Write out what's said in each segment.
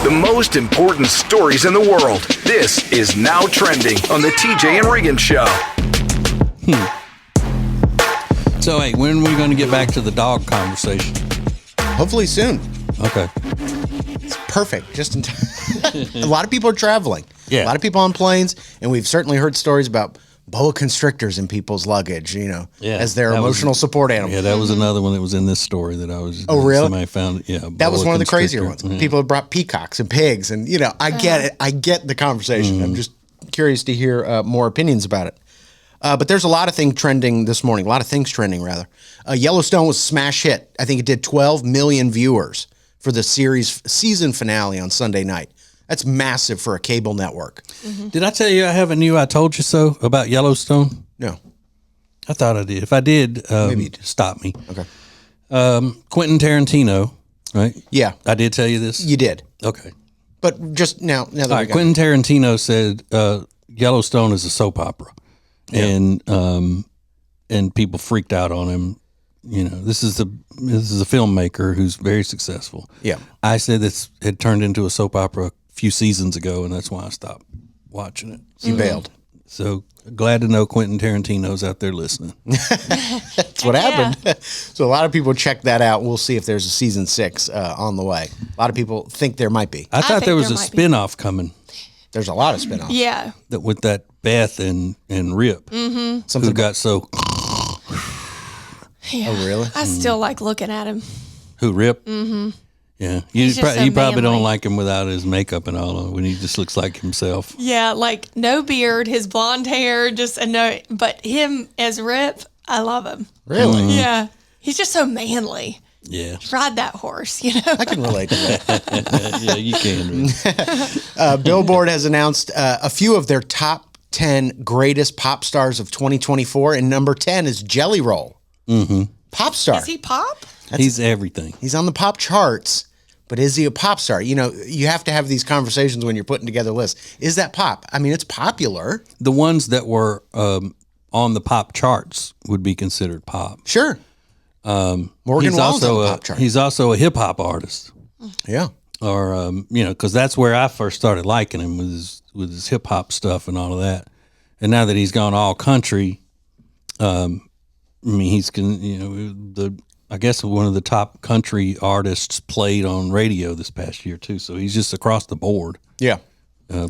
The most important stories in the world. This is Now Trending on the TJ and Riggins Show. So, hey, when are we going to get back to the dog conversation? Hopefully soon. Okay. It's perfect. Just in time. A lot of people are traveling. Yeah. A lot of people on planes, and we've certainly heard stories about boa constrictors in people's luggage, as their emotional support animal. Yeah, that was another one that was in this story that I was. Oh, really? Somebody found it. Yeah, that was one of the crazier ones. Yeah. People have brought peacocks and pigs, and I get it. I get the conversation. I'm just curious to hear more opinions about it. But there's a lot of things trending this morning. A lot of things trending, rather. Yellowstone was a smash hit. I think it did 12 million viewers for the series season finale on Sunday night. That's massive for a cable network. Mm-hmm. Did I tell you I have a new I told you so about Yellowstone? No. I thought I did. If I did, Maybe stop me. Okay. Quentin Tarantino, right? Yeah. I did tell you this? You did. Okay. But just now that all right, Quentin Tarantino said Yellowstone is a soap opera. Yeah. And people freaked out on him. This is a filmmaker who's very successful. Yeah. I said this had turned into a soap opera a few seasons ago, and that's why I stopped watching it. You bailed. So glad to know Quentin Tarantino's out there listening. That's what happened. So a lot of people check that out. We'll see if there's a season 6 on the way. A lot of people think there might be. I thought there was a spinoff coming. There's a lot of spinoffs. Yeah. With that Beth and Rip. Mm-hmm. Who got so... Yeah. Oh, really? I still like looking at him. Who, Rip? Mm-hmm. Yeah. You probably don't like him without his makeup and all, when he just looks like himself. Yeah, like no beard, his blonde hair, but him as Rip, I love him. Really? Mm-hmm. Yeah. He's just so manly. Yeah. Ride that horse, I can relate to that. Yeah, you can. Billboard has announced a few of their top 10 greatest pop stars of 2024, and number 10 is Jelly Roll. Mm-hmm. Pop star. Is he pop? He's everything. He's on the pop charts, but is he a pop star? You have to have these conversations when you're putting together lists. Is that pop? I mean, it's popular. The ones that were on the pop charts would be considered pop. Sure. Morgan Wallen's on the pop chart. He's also a hip hop artist. Yeah. Or because that's where I first started liking him with his hip hop stuff and all of that. And now that he's gone all country, I guess one of the top country artists played on radio this past year too. So he's just across the board. Yeah.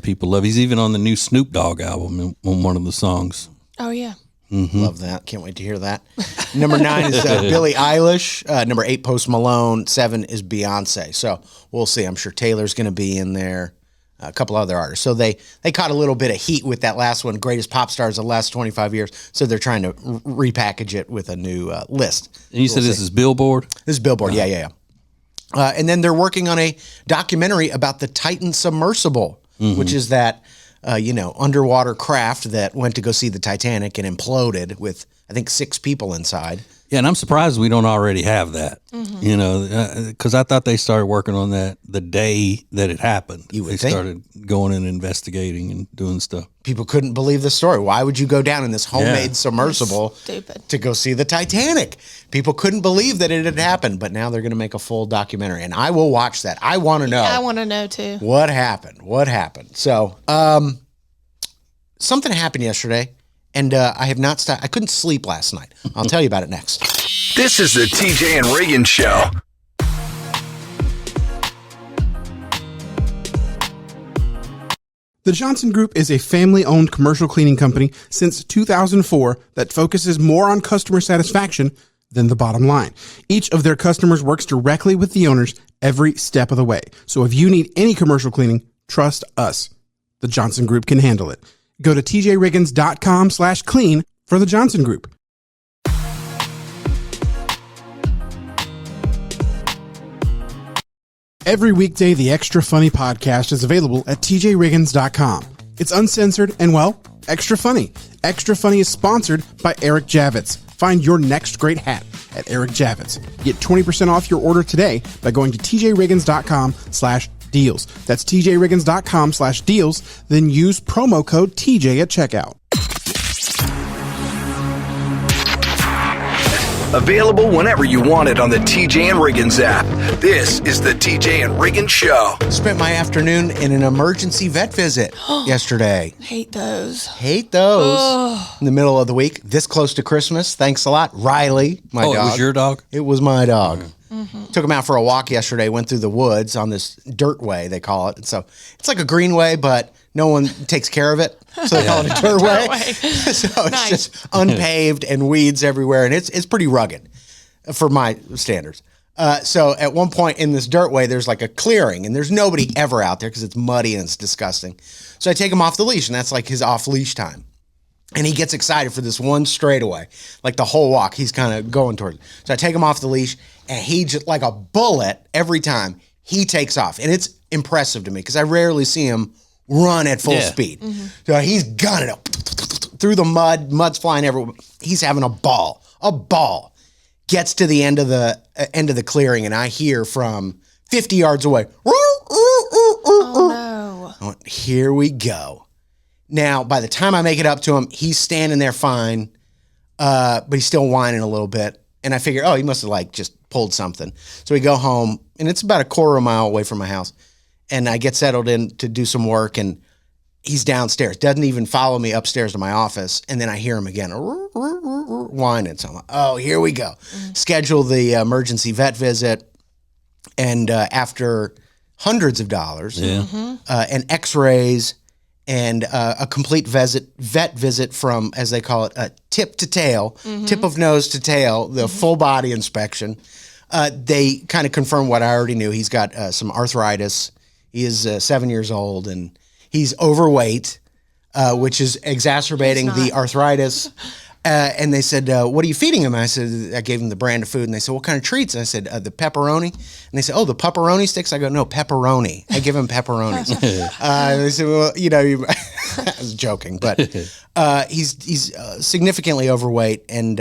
People love. He's even on the new Snoop Dogg album on one of the songs. Oh yeah. Mm-hmm. Love that. Can't wait to hear that. Number 9 is Billie Eilish. Number 8, Post Malone. 7 is Beyonce. So we'll see. I'm sure Taylor's going to be in there. A couple other artists. So they caught a little bit of heat with that last one, greatest pop stars of the last 25 years. So they're trying to repackage it with a new list. And you said this is Billboard? This is Billboard, yeah. And then they're working on a documentary about the Titan submersible, which is that, underwater craft that went to go see the Titanic and imploded with, I think, 6 people inside. Yeah, and I'm surprised we don't already have that, because I thought they started working on that the day that it happened. They started going and investigating and doing stuff. People couldn't believe the story. Why would you go down in this homemade submersible to go see the Titanic? People couldn't believe that it had happened, but now they're going to make a full documentary, and I will watch that. I want to know. I want to know, too. What happened? So, something happened yesterday. And I have not stopped. I couldn't sleep last night. I'll tell you about it next. This is the TJ and Riggins Show. The Johnson Group is a family-owned commercial cleaning company since 2004 that focuses more on customer satisfaction than the bottom line. Each of their customers works directly with the owners every step of the way. So if you need any commercial cleaning, trust us. The Johnson Group can handle it. Go to tjriggins.com/clean for the Johnson Group. Every weekday, the Extra Funny podcast is available at tjriggins.com. It's uncensored and, extra funny. Extra Funny is sponsored by Eric Javits. Find your next great hat at Eric Javits. Get 20% off your order today by going to tjriggins.com/deals. That's tjriggins.com/deals. Then use promo code TJ at checkout. Available whenever you want it on the TJ and Riggins app. This is the TJ and Riggins Show. Spent my afternoon in an emergency vet visit yesterday. Hate those. Hate those. In the middle of the week, this close to Christmas. Thanks a lot, Riley, my dog. Oh, it was your dog? It was my dog. Took him out for a walk yesterday, went through the woods on this dirt way, they call it. So it's like a greenway, but no one takes care of it. So they call it a dirt way. So it's just unpaved and weeds everywhere. And it's pretty rugged for my standards. So at one point in this dirt way, there's like a clearing and there's nobody ever out there because it's muddy and it's disgusting. So I take him off the leash and that's like his off leash time. And he gets excited for this one straightaway, like the whole walk. He's kind of going towards it. So I take him off the leash, and he just like a bullet every time he takes off. And it's impressive to me because I rarely see him run at full speed. So he's gunning it through the mud. Mud's flying everywhere. He's having a ball. Gets to the end of the clearing, and I hear from 50 yards away. Oh no! I went, here we go. Now, by the time I make it up to him, he's standing there fine, but he's still whining a little bit. And I figure, he must have like just pulled something. So we go home, and it's about a quarter of a mile away from my house. And I get settled in to do some work, and he's downstairs. Doesn't even follow me upstairs to my office. And then I hear him again, whining. So I'm like, here we go. Schedule the emergency vet visit. And after hundreds of dollars and x-rays, and a complete vet visit from, as they call it, tip to tail, tip of nose to tail, the full body inspection. They kind of confirm what I already knew. He's got some arthritis. He is 7 years old, and he's overweight, which is exacerbating the arthritis. And they said, what are you feeding him? I said, I gave him the brand of food. And they said, what kind of treats? And I said, the pepperoni. And they said, the pepperoni sticks? I go, no, pepperoni. I give him pepperonis. They said, well, I was joking, but he's significantly overweight. And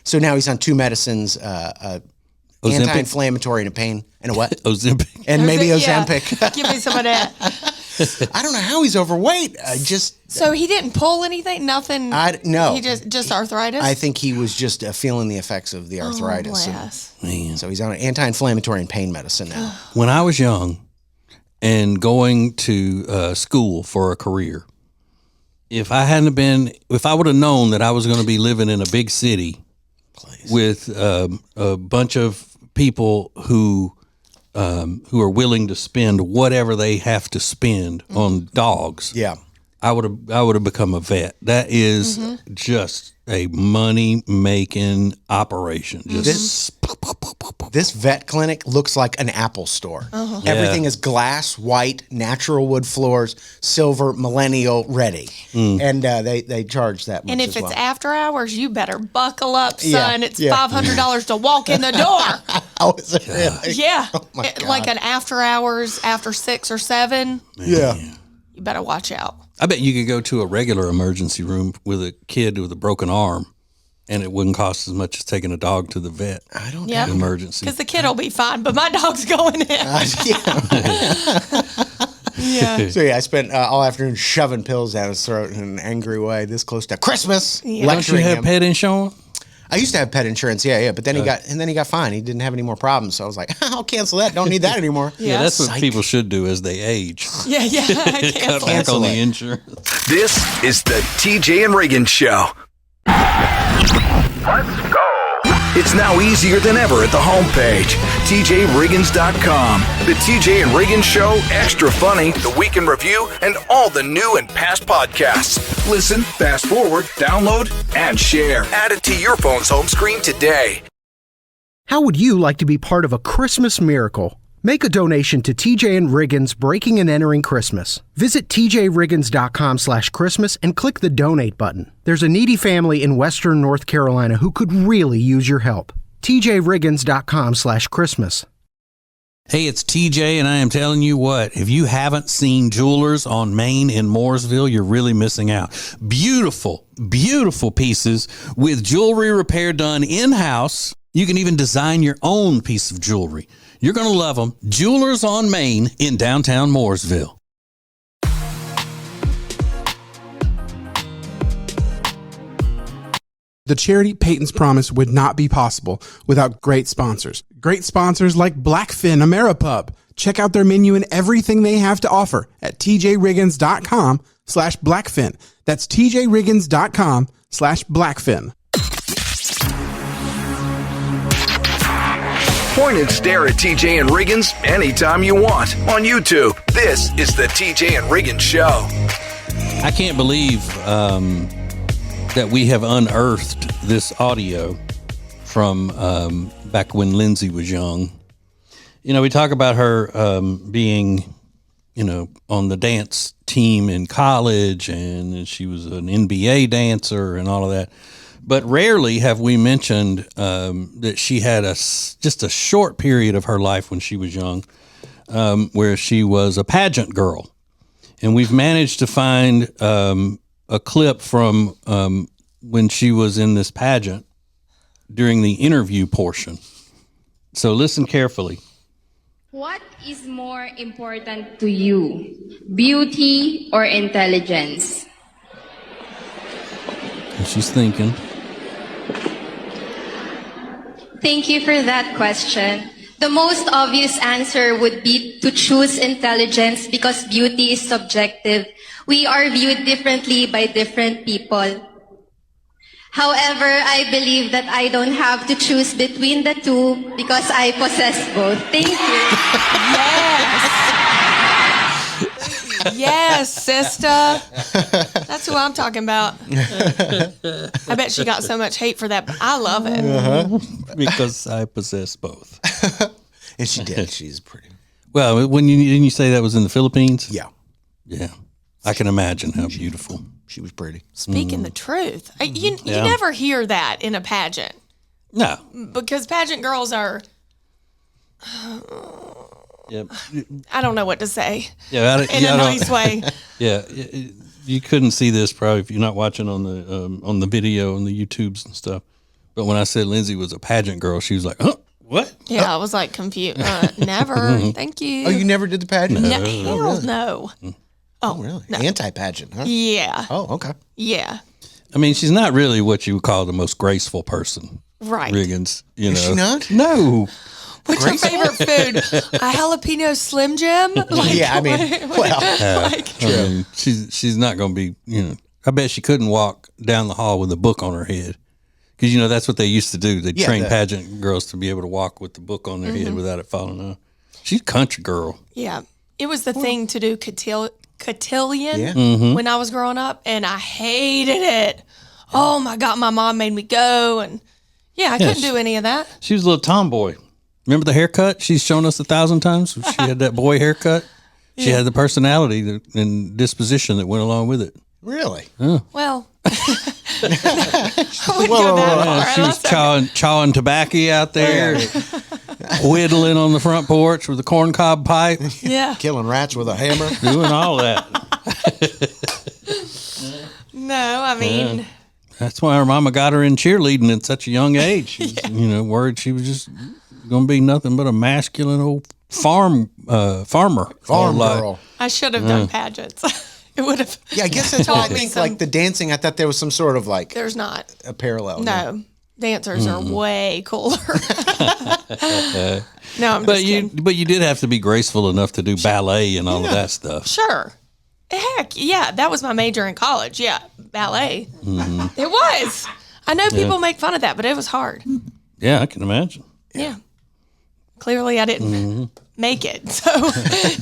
so now he's on two medicines, anti-inflammatory and a pain. And a what? Ozempic. And maybe Ozempic. Yeah. Give me some of that. I don't know how he's overweight. So he didn't pull anything? Nothing? No. He just arthritis? I think he was just feeling the effects of the arthritis. Man. So he's on an anti-inflammatory and pain medicine now. When I was young and going to school for a career, if I would have known that I was going to be living in a big city with a bunch of people who are willing to spend whatever they have to spend on dogs. Yeah. I would have become a vet. That is just a money making operation. Just This vet clinic looks like an Apple store. Everything is glass, white, natural wood floors, silver, millennial ready. And they charge that much. And if as it's well. after hours, you better buckle up, son. Yeah, It's $500 to walk in the door. Oh, is it really? Yeah. Oh my God. Like an after hours, after 6 or 7. Yeah. You better watch out. I bet you could go to a regular emergency room with a kid with a broken arm, and it wouldn't cost as much as taking a dog to the vet. I don't Yep. know. Emergency. Because the kid will be fine, but my dog's going in. Yeah. So I spent all afternoon shoving pills down his throat in an angry way. This close to Christmas, Yeah. Don't you lecturing have him. pet insurance? I used to have pet insurance, but then he got fine. He didn't have any more problems, so I was like, I'll cancel that. Don't need that anymore. Yeah. That's what Psych. people should do as they age. Yeah. I Cut can't. back on the insurance. This is the TJ and Riggins Show. Let's go. It's now easier than ever at the homepage, tjriggins.com. The TJ and Riggins Show, Extra Funny, The Week in Review, and all the new and past podcasts. Listen, fast forward, download, and share. Add it to your phone's home screen today. How would you like to be part of a Christmas miracle? Make a donation to TJ and Riggins Breaking and Entering Christmas. Visit tjriggins.com/Christmas and click the donate button. There's a needy family in Western North Carolina who could really use your help. tjriggins.com/Christmas. Hey, it's TJ, and I am telling you what, if you haven't seen Jewelers on Main in Mooresville, you're really missing out. Beautiful, beautiful pieces with jewelry repair done in-house. You can even design your own piece of jewelry. You're going to love them. Jewelers on Main in downtown Mooresville. The charity Peyton's Promise would not be possible without great sponsors. Great sponsors like Blackfin Ameripub. Check out their menu and everything they have to offer at tjriggins.com/Blackfin. That's tjriggins.com/Blackfin. Point and stare at TJ and Riggins anytime you want on YouTube. This is the TJ and Riggins Show. I can't believe that we have unearthed this audio from back when Lindsay was young. You know, we talk about her being, you know, on the dance team in college, and she was an NBA dancer and all of that. But rarely have we mentioned that she had just a short period of her life when she was young where she was a pageant girl. And we've managed to find a clip from when she was in this pageant during the interview portion. So listen carefully. What is more important to you, beauty or intelligence? And she's thinking. Thank you for that question. The most obvious answer would be to choose intelligence because beauty is subjective. We are viewed differently by different people. However, I believe that I don't have to choose between the two because I possess both. Thank you. Yes, sister. That's who I'm talking about. I bet she got so much hate for that, but I love it. Because I possess both. And she did. She's pretty. Well, didn't you say that was in the Philippines? Yeah. Yeah. I can imagine how beautiful. She was pretty. Speaking the truth. You never hear that in a pageant. No. Because pageant girls are... Yep. I don't know what to say. Yeah, in a nice way. Yeah, you couldn't see this probably if you're not watching on the video on the YouTubes and stuff. But when I said Lindsay was a pageant girl, she was like, "Huh, what?" Yeah, I was like confused. Never. Thank you. Oh, you never did the pageant? No, hell no. Oh, really? No. Anti-pageant, huh? Yeah. Oh, okay. Yeah. I mean, she's not really what you would call the most graceful person, Right. Riggins. You know, Is she not? No. What's your favorite food? A jalapeno Slim Jim? Like, Yeah, I mean, well, like, I mean, she's not going to be. You know, I bet she couldn't walk down the hall with a book on her head. Because, you know, that's what they used to do. They train pageant girls to be able to walk with the book on their head without it falling off. She's a country girl. yeah. It was the thing to do cotillion Yeah. when I was growing up, and I hated it. Oh, my God. My mom made me go, and I couldn't do any of that. She was a little tomboy. Remember the haircut? She's shown us 1,000 times. She had that boy haircut. She had the personality and disposition that went along with it. really? Well, I wouldn't go that far. She was chawing tobacco out there, whittling on the front porch with a corncob pipe, Yeah. Killing rats with a hammer? doing all that. No, I mean, That's why her mama got her in cheerleading at such a young age. She was, you know, worried she was just going to be nothing but a masculine old farmer. Farm life. girl. I should have done pageants. It would have. Yeah, I guess that's why I taught me think, some- like, the dancing, I thought there was some sort of, like, There's not. a parallel. No. Dancers are way cooler. No, I'm But just kidding. you did have to be graceful enough to do ballet and all of that stuff. Sure. Heck, yeah. That was my major in college. Yeah. Ballet. It was. I know people make fun of that, but it was hard. Yeah, I can imagine. Yeah. Clearly, I didn't make it. So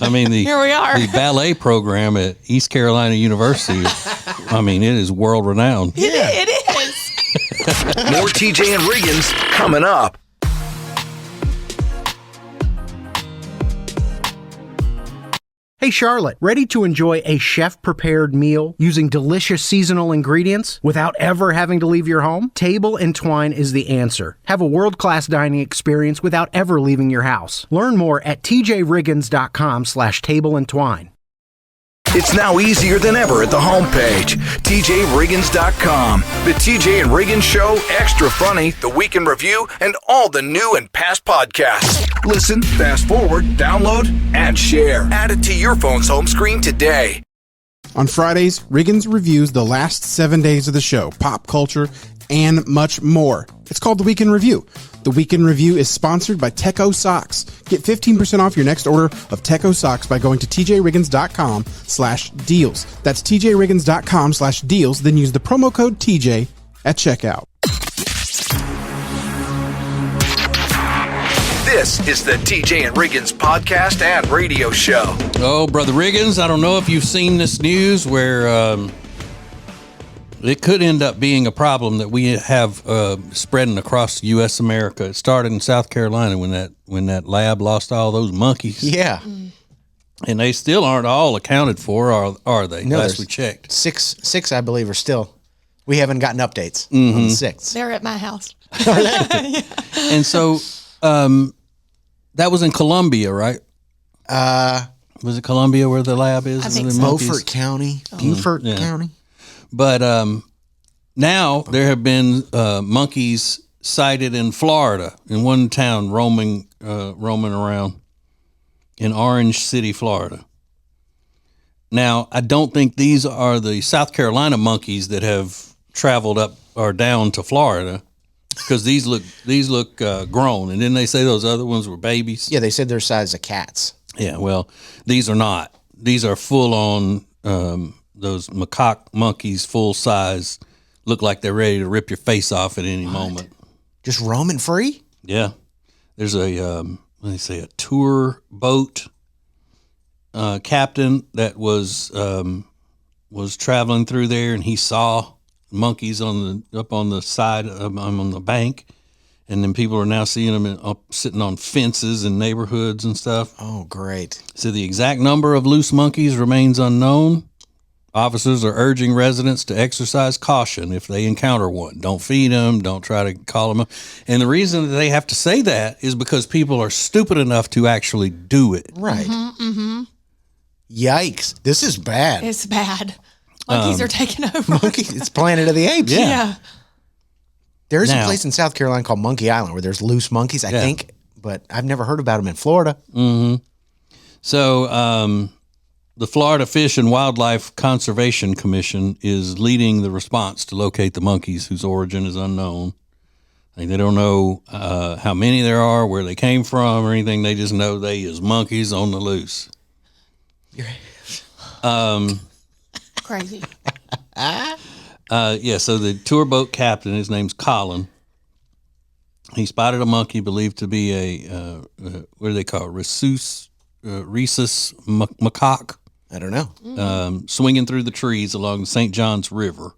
I mean, here we are. The ballet program at East Carolina University, I mean, it is world renowned. It is. More TJ and Riggins coming up. Hey Charlotte, ready to enjoy a chef-prepared meal using delicious seasonal ingredients without ever having to leave your home? Table and Twine is the answer. Have a world-class dining experience without ever leaving your house. Learn more at tjriggins.com/tableandtwine. It's now easier than ever at the homepage, tjriggins.com. The TJ and Riggins Show, Extra Funny, The Week in Review, and all the new and past podcasts. Listen, fast forward, download, and share. Add it to your phone's home screen today. On Fridays, Riggins reviews the last 7 days of the show, pop culture, and much more. It's called The Week in Review. The Week in Review is sponsored by Techo Socks. Get 15% off your next order of Techo Socks by going to tjriggins.com/deals. That's tjriggins.com/deals. Then use the promo code TJ at checkout. This is the TJ and Riggins podcast and radio show. Oh, Brother Riggins, I don't know if you've seen this news where it could end up being a problem that we have spreading across U.S. America. It started in South Carolina when that lab lost all those monkeys. Yeah. And they still aren't all accounted for, are they? No, Last there's we checked. Six, I believe, are still. We haven't gotten updates on the 6. They're at my house. And so that was in Columbia, right? Was it Columbia where the lab is? I think The so. monkeys? Beaufort County. Beaufort County. But now there have been monkeys sighted in Florida, in one town roaming around in Orange City, Florida. Now, I don't think these are the South Carolina monkeys that have traveled up or down to Florida, because these look grown. And then they say those other ones were babies. Yeah, they said they're size of cats. Yeah, well, these are not. These are full on. Those macaque monkeys, full size, look like they're ready to rip your face off at any moment. Just roaming free? Yeah, there's a tour boat captain that was traveling through there, and he saw monkeys up on the side on the bank, and then people are now seeing them sitting on fences in neighborhoods and stuff. Oh, great! So the exact number of loose monkeys remains unknown. Officers are urging residents to exercise caution if they encounter one. Don't feed them. Don't try to call them up. And the reason that they have to say that is because people are stupid enough to actually do it. Right. Yikes! This is bad. It's bad. Monkeys are taking over. Monkeys. It's Planet of the Apes. Yeah. There's a Now- place in South Carolina called Monkey Island where there's loose monkeys, I think, but I've never heard about them in Florida. So the Florida Fish and Wildlife Conservation Commission is leading the response to locate the monkeys whose origin is unknown. They don't know how many there are, where they came from, or anything. They just know they is monkeys on the loose. Crazy. So the tour boat captain, his name's Colin. He spotted a monkey believed to be a what do they call it? Rhesus macaque. I don't know. Swinging through the trees along the St. Johns River.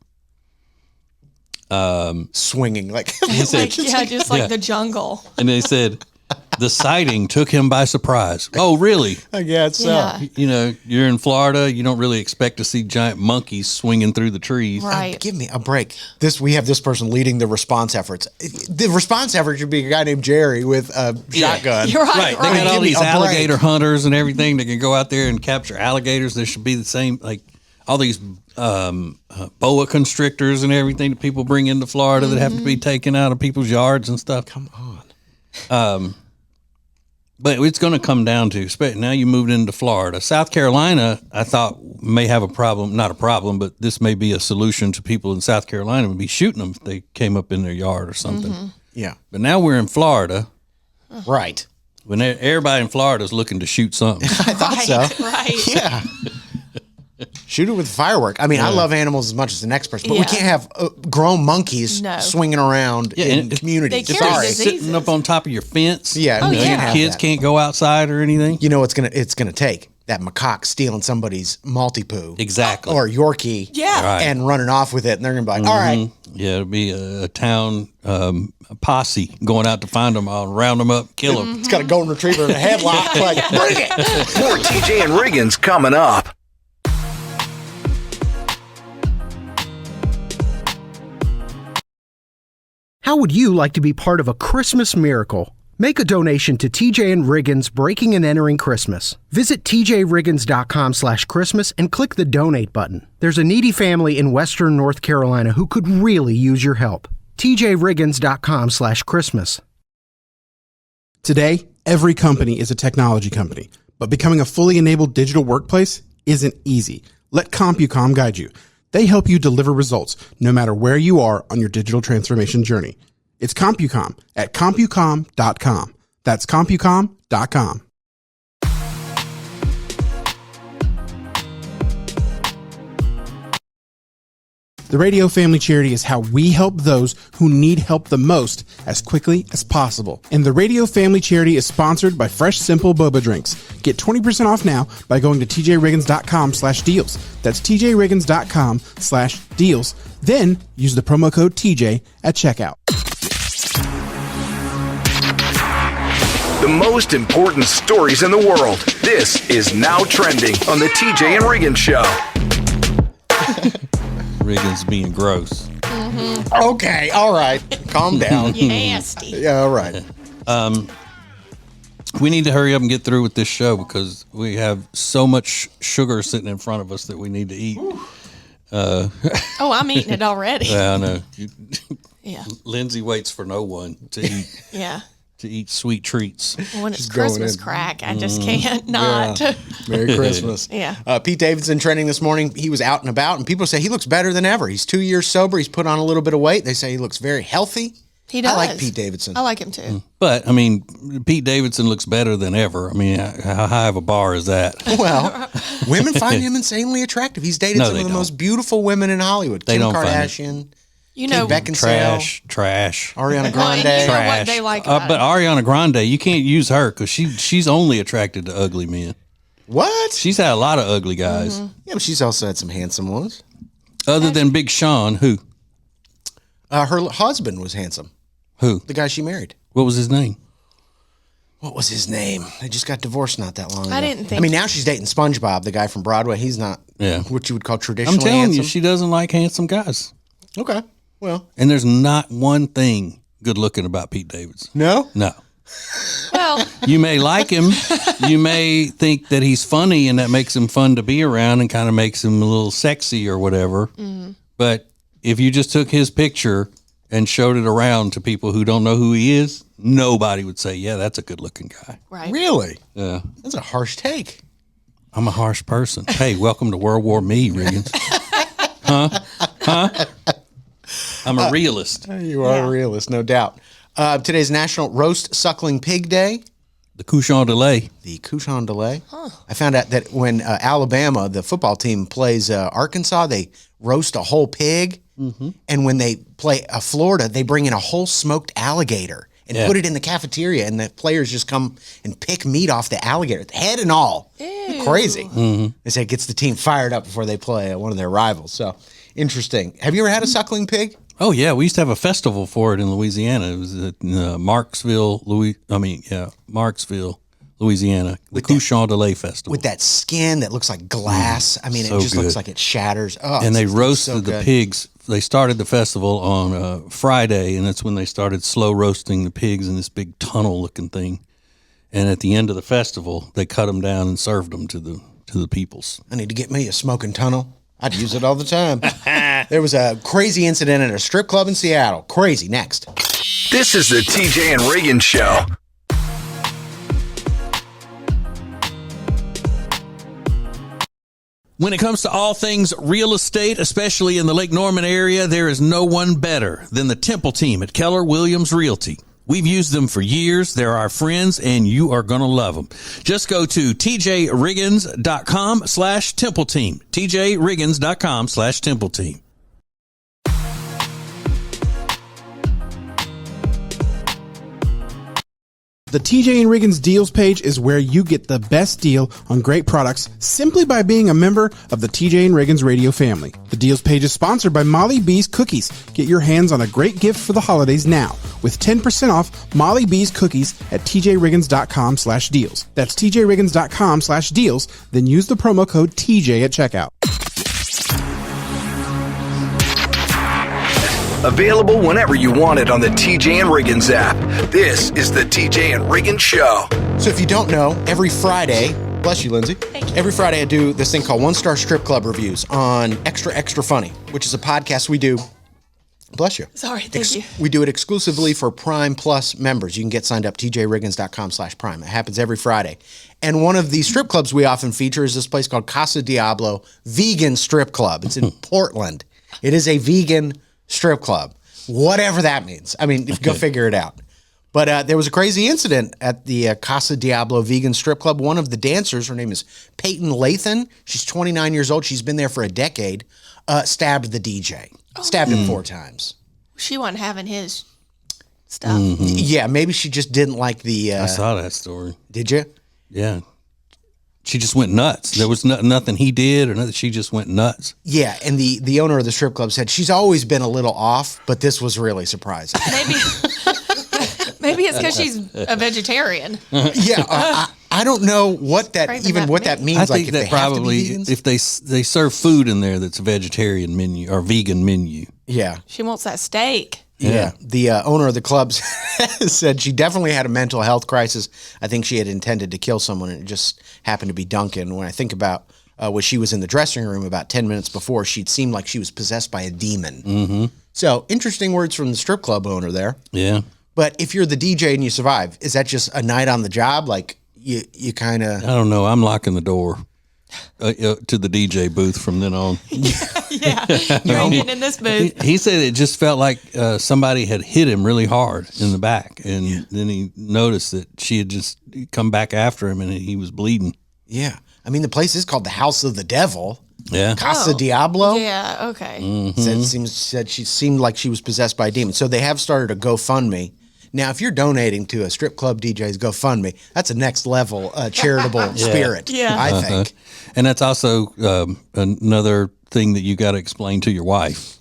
Swinging like Just like the jungle. And they said the sighting took him by surprise. Oh, really? I guess so. Yeah. You know, you're in Florida. You don't really expect to see giant monkeys swinging through the trees. Right. Give me a break. We have this person leading the response efforts. The response effort should be a guy named Jerry with a shotgun. You're Right. right. They got all Give me these a break. alligator hunters and everything that can go out there and capture alligators. There should be the same, like all these boa constrictors and everything that people bring into Florida that have to be taken out of people's yards and stuff. Come on. But it's going to come down to, now you moved into Florida. South Carolina, I thought may have a problem, not a problem, but this may be a solution to people in South Carolina would be shooting them if they came up in their yard or something. Yeah. But now we're in Florida. Right. When everybody in Florida is looking to shoot something. I thought so. Right. Yeah. Shoot it with a firework. I mean, I love animals as much as the next person, but we Yeah. can't have grown monkeys No. swinging around in and communities. They carry Sorry. disease. Sitting up on top of your fence. Yeah, Oh, no, you yeah. can't have Kids that. can't go outside or anything. You know what's it's gonna take? That macaque stealing somebody's multi-poo. Exactly. Or Yorkie. Yeah. Right. And running off with it, and they're gonna be like, all right. Yeah, it'll be a town posse going out to find them, all round them up, kill them. It's got a golden retriever in a headlock. Like, bring it. More TJ and Riggins coming up. How would you like to be part of a Christmas miracle? Make a donation to TJ and Riggins Breaking and Entering Christmas. Visit tjriggins.com/Christmas and click the donate button. There's a needy family in Western North Carolina who could really use your help. tjriggins.com/Christmas. Today, every company is a technology company, but becoming a fully enabled digital workplace isn't easy. Let CompuCom guide you. They help you deliver results no matter where you are on your digital transformation journey. It's CompuCom at CompuCom.com. That's CompuCom.com. The Radio Family Charity is how we help those who need help the most as quickly as possible. And the Radio Family Charity is sponsored by Fresh Simple Boba Drinks. Get 20% off now by going to tjriggins.com/deals. That's tjriggins.com/deals. Then use the promo code TJ at checkout. The most important stories in the world. This is Now Trending on the TJ and Riggins Show. Riggins being gross. Okay, all right. Calm down. Nasty. Yeah, all right. We need to hurry up and get through with this show because we have so much sugar sitting in front of us that we need to eat. Oh, I'm eating it already. Yeah, I know. Yeah. Lindsay waits for no one to eat. Yeah. To eat sweet treats. When it's going Christmas in. crack, I just can't not. Yeah. Merry Christmas. Yeah. Pete Davidson trending this morning. He was out and about, and people say he looks better than ever. He's 2 years sober. He's put on a little bit of weight. They say he looks very healthy. He does. I like Pete Davidson. I like him too. But, I mean, Pete Davidson looks better than ever. I mean, how high of a bar is that? Well, women find him insanely attractive. He's dated No, some they of the don't. most beautiful women in Hollywood. They Kim don't find it. Kardashian, You know, Kate Beckinsale, Trash. Ariana Well, you Grande. know what they like about But it. Ariana Grande, you can't use her because she's only attracted to ugly men. What? She's had a lot of ugly guys. Yeah, but she's also had some handsome ones. Other than Big Sean, who? Her husband was handsome. Who? The guy she married. What was his name? What was his name? They just got divorced not that long ago. I didn't think- I mean, now she's dating SpongeBob, the guy from Broadway. He's not what you would call I'm traditionally telling handsome. you, she doesn't like handsome guys. Okay. Well, And there's not one thing good looking about Pete Davidson. no? No. Well, You may like him. You may think that he's funny and that makes him fun to be around and kind of makes him a little sexy or whatever. But if you just took his picture and showed it around to people who don't know who he is, nobody would say, yeah, that's a good looking guy. right. Really? Yeah. That's a harsh take. I'm a harsh person. Hey, welcome to World War Me, Riggins. Huh? I'm a realist. You are a realist, no doubt. Today's National Roast Suckling Pig Day. The couchon de lait. The couchon de lait. I found out that when Alabama, the football team, plays Arkansas, they roast a whole pig. And when they play Florida, they bring in a whole smoked alligator and put it in the cafeteria, and the players just come and pick meat off the alligator, head and all. Crazy. They say it gets the team fired up before they play one of their rivals. So interesting. Have you ever had a suckling pig? Oh, yeah. We used to have a festival for it in Louisiana. It was at Marksville, Louisiana. The Couchon de Lait Festival. With that skin that looks like glass. I mean, So it just looks good. like it shatters. Oh, And they it's roasted so the good. pigs. They started the festival on Friday, and that's when they started slow roasting the pigs in this big tunnel-looking thing. And at the end of the festival, they cut them down and served them to the peoples. I need to get me a smoking tunnel. I'd use it all the time. There was a crazy incident at a strip club in Seattle. Crazy. Next. This is the TJ and Riggins Show. When it comes to all things real estate, especially in the Lake Norman area, there is no one better than the Temple team at Keller Williams Realty. We've used them for years. They're our friends, and you are going to love them. Just go to tjriggins.com/Temple Team. tjriggins.com/Temple Team. The TJ and Riggins Deals page is where you get the best deal on great products simply by being a member of the TJ and Riggins radio family. The Deals page is sponsored by Molly B's Cookies. Get your hands on a great gift for the holidays now with 10% off Molly B's Cookies at tjriggins.com/deals. That's tjriggins.com/deals. Then use the promo code TJ at checkout. Available whenever you want it on the TJ and Riggins app. This is the TJ and Riggins Show. So if you don't know, every Friday, bless you, Lindsay. Every Friday I do this thing called 1-Star Strip Club Reviews on Extra Extra Funny, which is a podcast we do Bless you. Sorry, thank you. We do it exclusively for Prime Plus members. You can get signed up, tjriggins.com/prime. It happens every Friday. And one of the strip clubs we often feature is this place called Casa Diablo Vegan Strip Club. It's in Portland. It is a vegan strip club, whatever that means. I mean, go figure it out. But there was a crazy incident at the Casa Diablo Vegan Strip Club. One of the dancers, her name is Peyton Lathan. She's 29 years old. She's been there for a decade. Stabbed the DJ. Stabbed him 4 times. She wasn't having his stuff. Yeah, maybe she just didn't like the... I saw that story. Did you? Yeah. She just went nuts. There was nothing he did or nothing. She just went nuts. Yeah, and the owner of the strip club said she's always been a little off, but this was really surprising. Maybe it's because she's a vegetarian. Yeah, I don't know what that means. I like think if that they probably have to be vegans? if they serve food in there that's a vegetarian menu or vegan menu. Yeah. She wants that steak. Yeah. The owner of the club said she definitely had a mental health crisis. I think she had intended to kill someone, and it just happened to be Duncan. When I think about when she was in the dressing room about 10 minutes before, she'd seemed like she was possessed by a demon. Mm-hmm. So interesting words from the strip club owner there. Yeah. But if you're the DJ and you survive, is that just a night on the job? Like you kind of... I don't know. I'm locking the door to the DJ booth from then on. Yeah, you ain't getting in this booth. He said it just felt like somebody had hit him really hard in the back. And then he noticed that she had just come back after him and he was bleeding. Yeah. I mean, the place is called the House of the Devil. Yeah. Casa Diablo. Yeah, okay. Said she seemed like she was possessed by a demon. So they have started a GoFundMe. Now, if you're donating to a strip club DJ's GoFundMe, that's a next level charitable spirit, I think. And that's also another thing that you got to explain to your wife.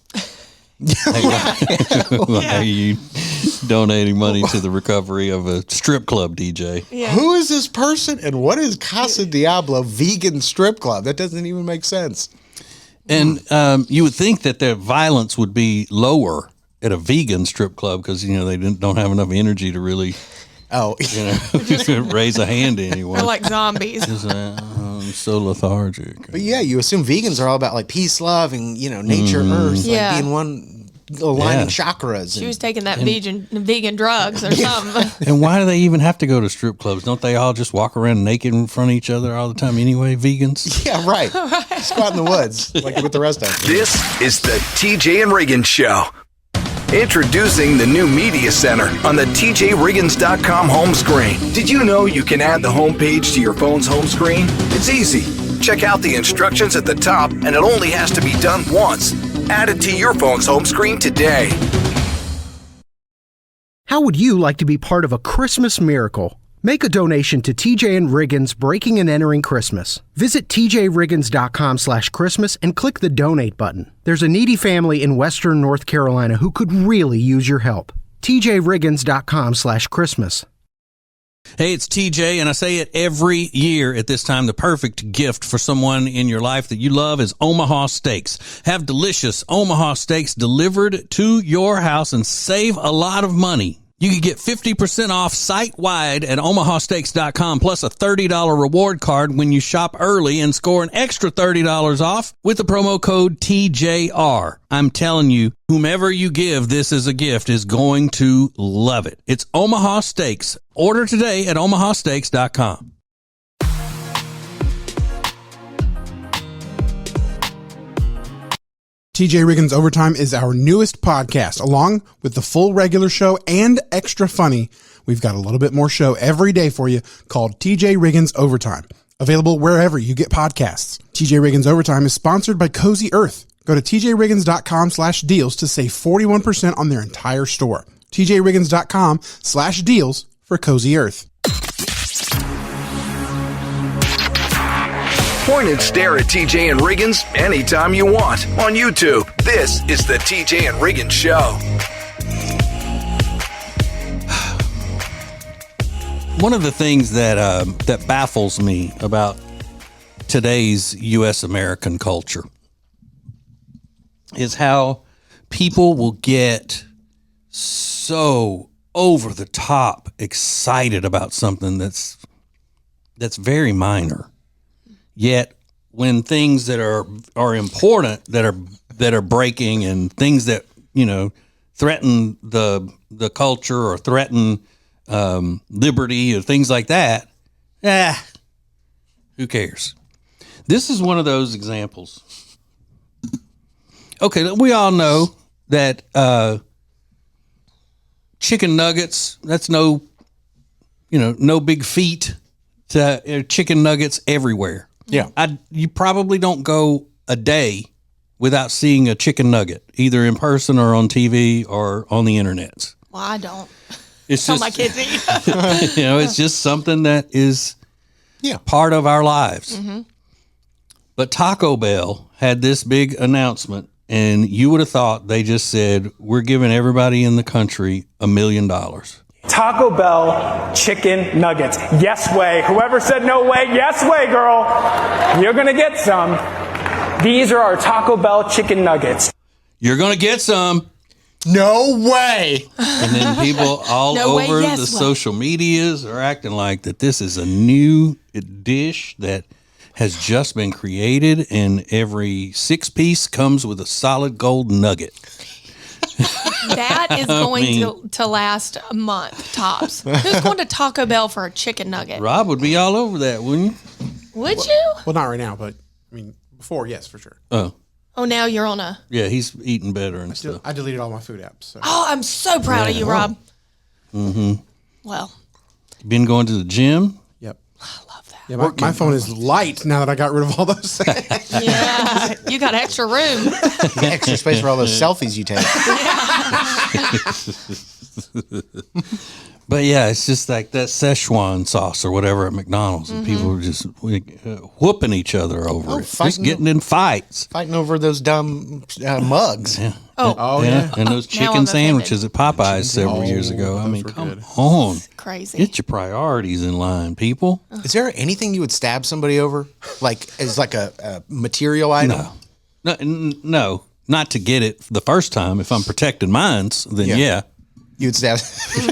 Why are you donating money to the recovery of a strip club DJ? Yeah. Who is this person and what is Casa Diablo Vegan Strip Club? That doesn't even make sense. And you would think that their violence would be lower at a vegan strip club because, they don't have enough energy to really, raise a hand to anyone. They're like zombies. I'm so lethargic. But yeah, you assume vegans are all about like peace, love, and nature, earth, Yeah. like being one, aligning chakras. She was taking that vegan drugs or something. And why do they even have to go to strip clubs? Don't they all just walk around naked in front of each other all the time anyway, vegans? Yeah, right. Just go out in the woods like with the rest of them. This is the TJ and Riggins Show. Introducing the new Media Center on the tjriggins.com home screen. Did you know you can add the homepage to your phone's home screen? It's easy. Check out the instructions at the top, and it only has to be done once. Add it to your phone's home screen today. How would you like to be part of a Christmas miracle? Make a donation to TJ and Riggins Breaking and Entering Christmas. Visit tjriggins.com/Christmas and click the donate button. There's a needy family in Western North Carolina who could really use your help. tjriggins.com/Christmas. Hey, it's TJ, and I say it every year at this time. The perfect gift for someone in your life that you love is Omaha Steaks. Have delicious Omaha Steaks delivered to your house and save a lot of money. You can get 50% off site-wide at omahasteaks.com plus a $30 reward card when you shop early and score an extra $30 off with the promo code TJR. I'm telling you, whomever you give this as a gift is going to love it. It's Omaha Steaks. Order today at omahasteaks.com. TJ Riggins Overtime is our newest podcast. Along with the full regular show and extra funny, we've got a little bit more show every day for you called TJ Riggins Overtime. Available wherever you get podcasts. TJ Riggins Overtime is sponsored by Cozy Earth. Go to tjriggins.com/deals to save 41% on their entire store. tjriggins.com/deals for Cozy Earth. Point and stare at TJ and Riggins anytime you want on YouTube. This is the TJ and Riggins Show. One of the things that baffles me about today's U.S. American culture is how people will get so over the top excited about something that's very minor. Yet when things that are important, that are breaking, and things that threaten the culture or threaten liberty or things like that, who cares? This is one of those examples. Okay, we all know that chicken nuggets, that's no big feat to chicken nuggets everywhere. Yeah. You probably don't go a day without seeing a chicken nugget, either in person or on TV or on the internet. Well, I don't. It's Tell just, my kids eat. it's just something that is part of our lives. Mm-hmm. But Taco Bell had this big announcement, and you would have thought they just said, we're giving everybody in the country $1 million. Taco Bell chicken nuggets. Yes way. Whoever said no way, yes way, girl. You're going to get some. These are our Taco Bell chicken nuggets. You're going to get some. No way. And then people all over the social medias are acting like that this is a new dish that has just been created, and every 6-piece comes with a solid gold nugget. That is going to last a month, tops. Who's going to Taco Bell for a chicken nugget? Rob would be all over that, wouldn't you? Would you? Well, not right now, but I mean, before, yes, for sure. Oh, now you're on a... Yeah, he's eating better and stuff. I deleted all my food apps. So. Oh, I'm so proud of you, Rob. Mm-hmm. Well. Been going to the gym? Yep. I love that. Yeah, my phone is light now that I got rid of all those. Yeah, you got extra room. You got extra space for all those selfies you take. But yeah, it's just like that Szechuan sauce or whatever at McDonald's, and people are just whooping each other over it. Just getting in fights. Fighting over those dumb mugs. Yeah. Yeah. And those chicken sandwiches at Popeyes several years ago. I mean, come on. Crazy. Get your priorities in line, people. Is there anything you would stab somebody over? Like, as like a material item? No, not to get it the first time. If I'm protecting mines, then yeah. You'd stab.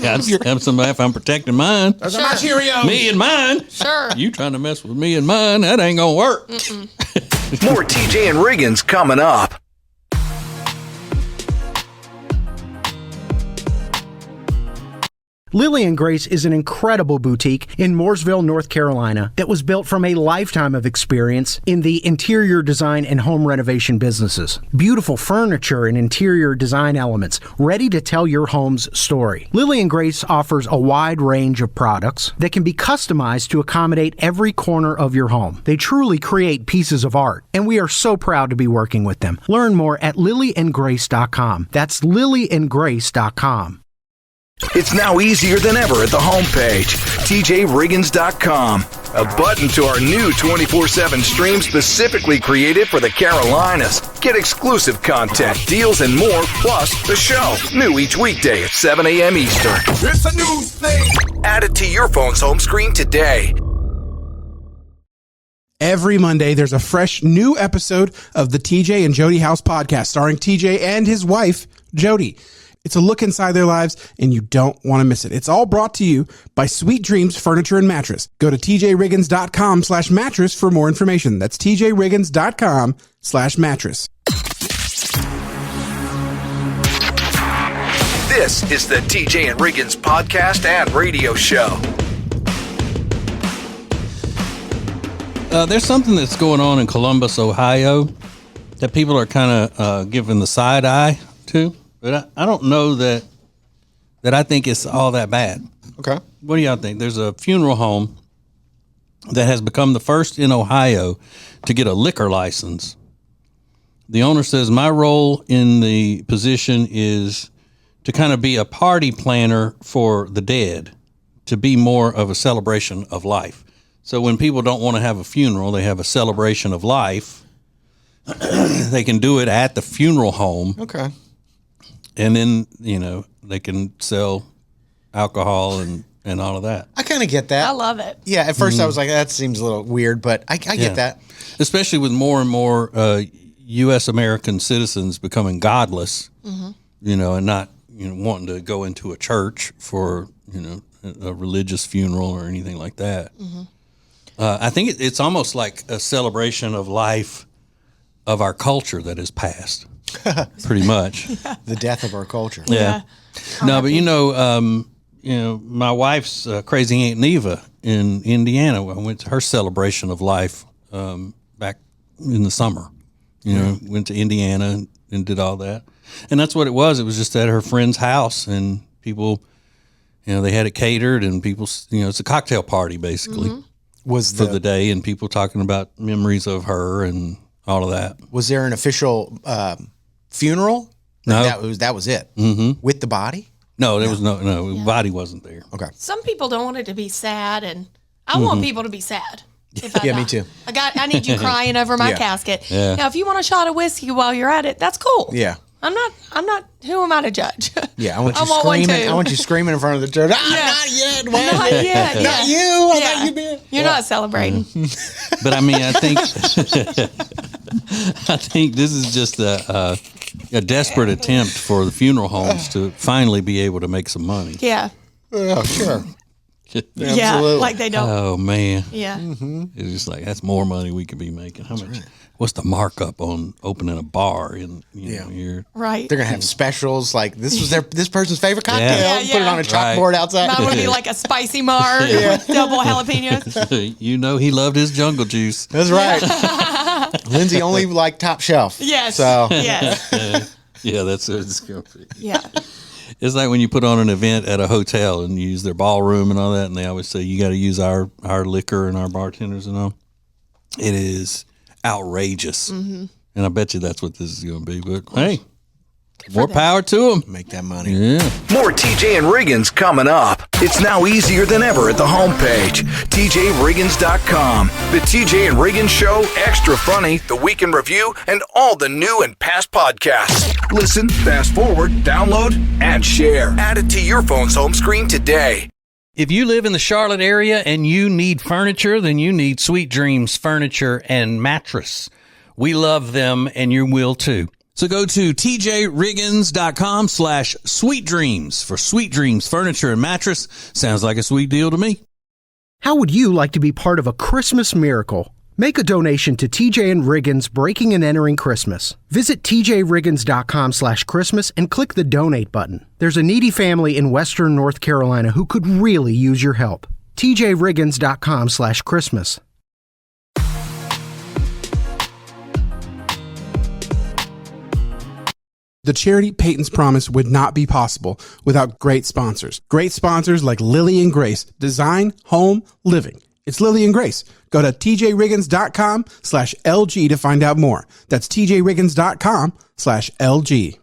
I'd stab somebody if I'm protecting mine. Those are my Cheerios. Me and mine. Sure. You trying to mess with me and mine, that ain't gonna work. More TJ and Riggins coming up. Lily and Grace is an incredible boutique in Mooresville, North Carolina that was built from a lifetime of experience in the interior design and home renovation businesses. Beautiful furniture and interior design elements ready to tell your home's story. Lily and Grace offers a wide range of products that can be customized to accommodate every corner of your home. They truly create pieces of art, and we are so proud to be working with them. Learn more at lilyandgrace.com. That's lilyandgrace.com. It's now easier than ever at the homepage, TJRiggins.com. A button to our new 24/7 stream specifically created for the Carolinas. Get exclusive content, deals, and more, plus the show. New each weekday at 7 a.m. Eastern. It's a new thing. Add it to your phone's home screen today. Every Monday, there's a fresh new episode of the TJ and Jody House podcast starring TJ and his wife, Jody. It's a look inside their lives, and you don't want to miss it. It's all brought to you by Sweet Dreams Furniture and Mattress. Go to tjriggins.com/mattress for more information. That's tjriggins.com/mattress. This is the TJ and Riggins podcast and radio show. There's something that's going on in Columbus, Ohio, that people are kind of giving the side eye to. But I don't know that I think it's all that bad. Okay. What do y'all think? There's a funeral home that has become the first in Ohio to get a liquor license. The owner says, my role in the position is to kind of be a party planner for the dead, to be more of a celebration of life. So when people don't want to have a funeral, they have a celebration of life. They can do it at the funeral home. Okay. And then, they can sell alcohol and all of that. I kind of get that. I love it. Yeah, at first I was like, that seems a little weird, but I get that. Especially with more and more U.S. American citizens becoming godless, and not, wanting to go into a church for, a religious funeral or anything like that. I think it's almost like a celebration of life of our culture that is past. pretty much. The death of our culture. Yeah. No, but my wife's crazy Aunt Neva in Indiana. I went to her celebration of life back in the summer. Went to Indiana and did all that. And that's what it was. It was just at her friend's house, and people, they had it catered, and people, it's a cocktail party basically for the day, and people talking about memories of her and all of that. Was there an official funeral? No. That was it. With the body? No, there was no body wasn't there. Okay. Some people don't want it to be sad, and I want people to be sad. If I Yeah, die. me too. I need you crying over my casket. Yeah. Now, if you want a shot of whiskey while you're at it, that's cool. Yeah. I'm not. Who am I to judge? Yeah, I want you want one screaming. too. I want you screaming in front of the church. Yeah. Not yet. Not yet. Not yeah. you. I Yeah. thought you did. You're not celebrating. But I mean, I think this is just a desperate attempt for the funeral homes to finally be able to make some money. Yeah. Oh, sure. Yeah. Like they don't. Oh man. Yeah. It's just like that's more money we could be making. How much? What's the markup on opening a bar in here? Right. They're gonna have specials like this was this person's favorite cocktail. Yeah. Yeah, Put it yeah. on a chalkboard outside. Mine would be like a spicy marg with double jalapenos. He loved his jungle juice. That's right. Lindsay only like top shelf. Yes. So Yes. Yeah, that's what it's going to be. Yeah. It's like when you put on an event at a hotel and you use their ballroom and all that, and they always say you got to use our liquor and our bartenders and all. It is outrageous, and I bet you that's what this is going to be. But hey, more power to them. make that money. Yeah. More TJ and Riggins coming up. It's now easier than ever at the homepage, TJRiggins.com. The TJ and Riggins Show, Extra Funny, The Week in Review, and all the new and past podcasts. Listen, fast forward, download, and share. Add it to your phone's home screen today. If you live in the Charlotte area and you need furniture, then you need Sweet Dreams Furniture and Mattress. We love them, and you will too. So go to tjriggins.com/sweetdreams for Sweet Dreams Furniture and Mattress. Sounds like a sweet deal to me. How would you like to be part of a Christmas miracle? Make a donation to TJ and Riggins Breaking and Entering Christmas. Visit tjriggins.com/Christmas and click the donate button. There's a needy family in Western North Carolina who could really use your help. tjriggins.com/Christmas. The charity Peyton's Promise would not be possible without great sponsors. Great sponsors like Lily and Grace, Design, Home, Living. It's Lily and Grace. Go to tjriggins.com/LG to find out more. That's tjriggins.com/LG.